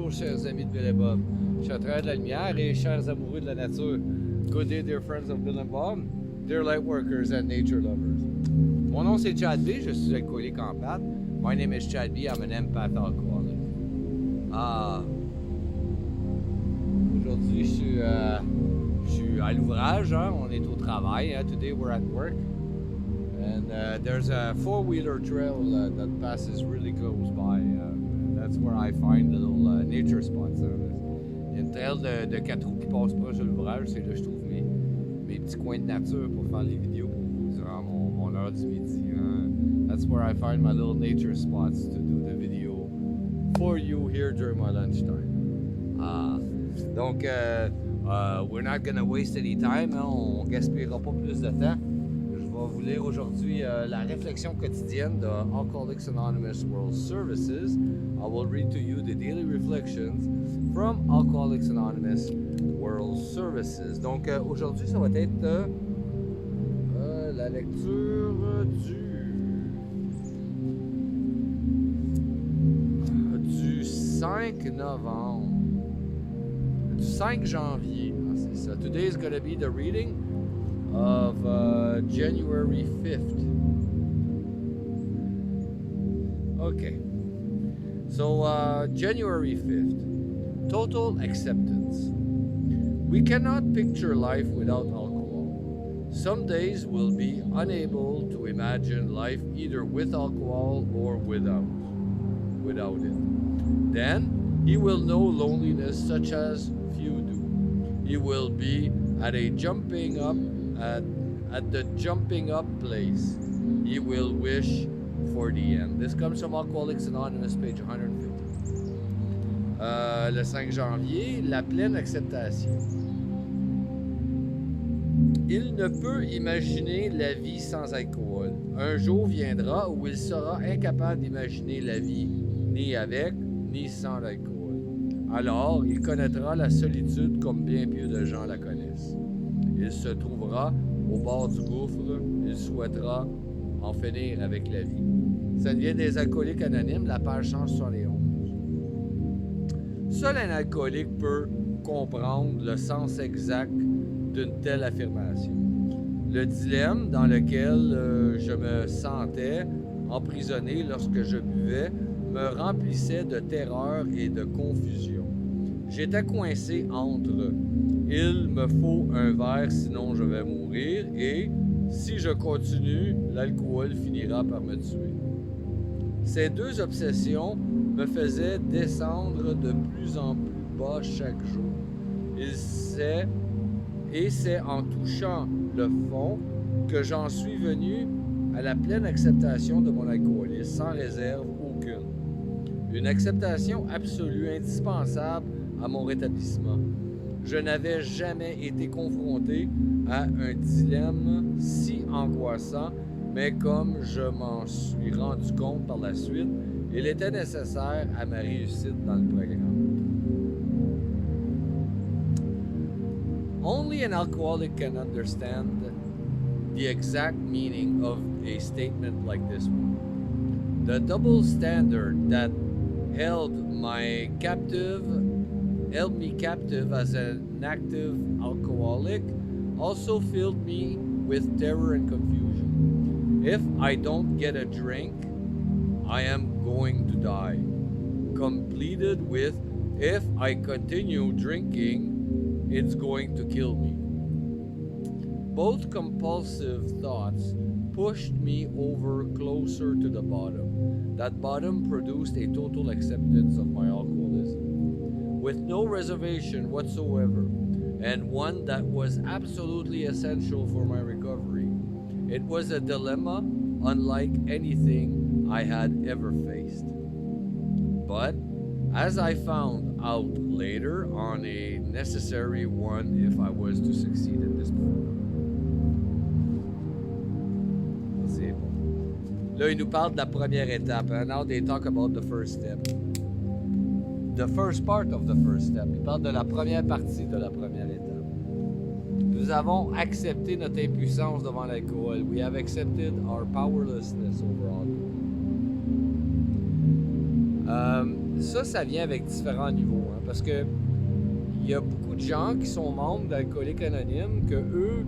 Bonjour, chers amis de Bill et Bob. Je suis à travers de la lumière et chers amoureux de la nature. Good day, dear friends of Bill and Bob, dear light workers and nature lovers. Mon nom c'est Chad B, je suis alcoolique en pâte. My name is Chad B, I'm an empath alcoholic. Aujourd'hui, je suis à l'ouvrage, hein? On est au travail. Hein? Today we're at work. And there's a four-wheeler trail that passes really close by. That's where I find little nature spots. Il y a une trail de 4 roues qui passe proche de l'ouvrage. C'est là que je trouve mes petits coins de nature pour faire les vidéos pour vous durant mon heure du midi. Hein? That's where I find my little nature spots to do the video for you here during my lunchtime. Donc, we're not gonna waste any time. Hein? On ne gaspillera pas plus de temps. Je vais vous lire aujourd'hui la réflexion quotidienne de Alcoholics Anonymous World Services. I will read to you the daily reflections from Alcoholics Anonymous World Services. Donc aujourd'hui, ça va être la lecture du 5 novembre, du 5 janvier. C'est ça. Today is going to be the reading of January 5th. Okay. So, January 5th. Total acceptance. We cannot picture life without alcohol. Some days we'll be unable to imagine life either with alcohol or without it. Then, he will know loneliness such as few do. He will be at the jumping up place. He will wish for the end. This comes from Alcoholics Anonymous, page 150. Le 5 janvier, la pleine acceptation. Il ne peut imaginer la vie sans alcool. Un jour viendra où il sera incapable d'imaginer la vie ni avec ni sans l'alcool. Alors, il connaîtra la solitude comme bien peu de gens la connaissent. Il se trouvera au bord du gouffre, il souhaitera en finir avec la vie. Ça devient des alcooliques anonymes, la page 171. Seul un alcoolique peut comprendre le sens exact d'une telle affirmation. Le dilemme dans lequel je me sentais emprisonné lorsque je buvais me remplissait de terreur et de confusion. J'étais coincé entre « il me faut un verre sinon je vais mourir » et « si je continue, l'alcool finira par me tuer ». Ces deux obsessions me faisaient descendre de plus en plus bas chaque jour. Et c'est en touchant le fond que j'en suis venu à la pleine acceptation de mon alcoolisme, sans réserve aucune. Une acceptation absolue, indispensable à mon rétablissement. Je n'avais jamais été confronté à un dilemme si angoissant, mais comme je m'en suis rendu compte par la suite, il était nécessaire à ma réussite dans le programme. Only an alcoholic can understand the exact meaning of a statement like this one. The double standard that held me captive as an active alcoholic also filled me with terror and confusion. If I don't get a drink, I am going to die. Completed with, if I continue drinking, it's going to kill me. Both compulsive thoughts pushed me over closer to the bottom. That bottom produced a total acceptance of my alcoholism, with no reservation whatsoever, and one that was absolutely essential for my recovery. It was a dilemma unlike anything I had ever faced. But, as I found out later, on a necessary one if I was to succeed in this program. C'est bon. Là, il nous parle de la première étape. And now they talk about the first step. The first part of the first step. Il parle de la première partie de la première étape. Nous avons accepté notre impuissance devant l'alcool. We have accepted our powerlessness over alcohol. ça vient avec différents niveaux. Hein, parce que il y a beaucoup de gens qui sont membres d'Alcooliques Anonymes que eux,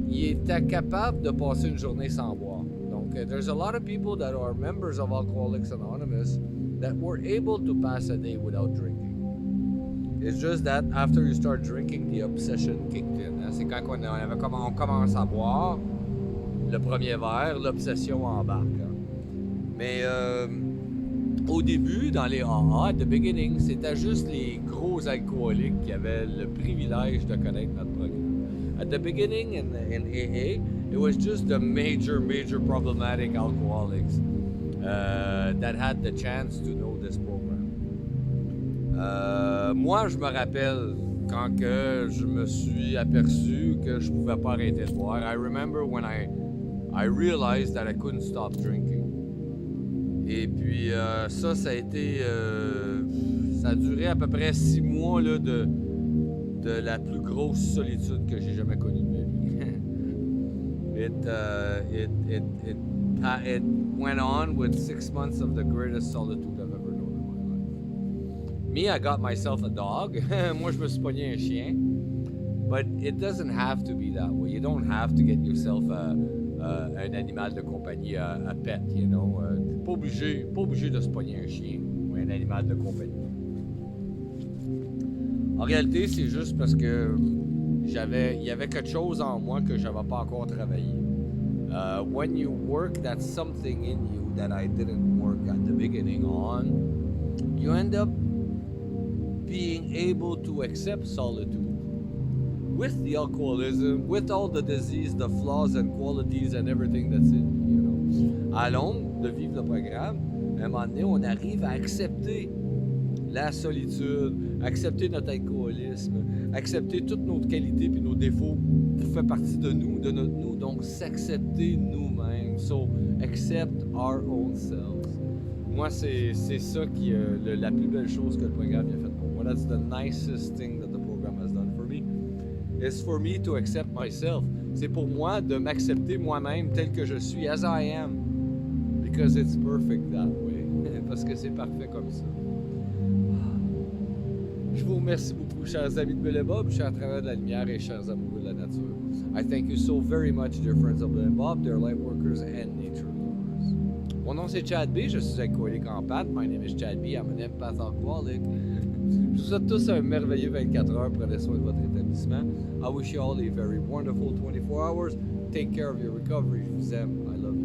ils étaient capables de passer une journée sans boire. Donc, there's a lot of people that are members of Alcoholics Anonymous that were able to pass a day without drinking. It's just that after you start drinking, the obsession kicked in. Hein? C'est quand on commence à boire le premier verre, l'obsession embarque. Hein? Mais au début, dans les AA, at the beginning, c'était juste les gros alcooliques qui avaient le privilège de connaître notre programme. At the beginning in AA, it was just the major problematic alcoholics that had the chance to know this program. Moi, je me rappelle quand que je me suis aperçu que je pouvais pas arrêter de boire. I remember when I realized that I couldn't stop drinking. Et puis ça a été... ça a duré à peu près 6 mois là, de la plus grosse solitude que j'ai jamais connue de ma vie. It went on with 6 months of the greatest solitude I've ever known in my life. Me, I got myself a dog. Moi, je me suis pogné un chien. But it doesn't have to be that way. You don't have to get yourself un animal de compagnie, a pet, you know. Pas obligé de se pogner un chien ou un animal de compagnie. En réalité, c'est juste parce que il y avait quelque chose en moi que j'avais pas encore travaillé. When you work that something in you that I didn't work at the beginning on, you end up being able to accept solitude with the alcoholism, with all the disease, the flaws and qualities and everything that's in me, you know. À longue de vivre le programme, à un moment donné, on arrive à accepter la solitude, accepter notre alcoolisme, accepter toutes nos qualités puis nos défauts qui font partie de nous, de notre nous. Donc, s'accepter nous-mêmes. So, accept our own selves. Moi, c'est ça qui est la plus belle chose que le programme a fait pour moi. That's the nicest thing that the program has done for me. It's for me to accept myself. C'est pour moi de m'accepter moi-même tel que je suis, as I am. Because it's perfect that way. Parce que c'est parfait comme ça. Je vous remercie beaucoup, chers amis de Bill et Bob, chers travailleurs de la lumière et chers amoureux de la nature. I thank you so very much, dear friends of Bill and Bob, dear light workers and nature lovers. Mon nom c'est Chad B, je suis alcoolique en pâte. My name is Chad B, I'm an empath alcoholic. Je vous souhaite tous un merveilleux 24 heures. Prenez soin de votre établissement. I wish you all a very wonderful 24 hours. Take care of your recovery. Je vous aime. I love you.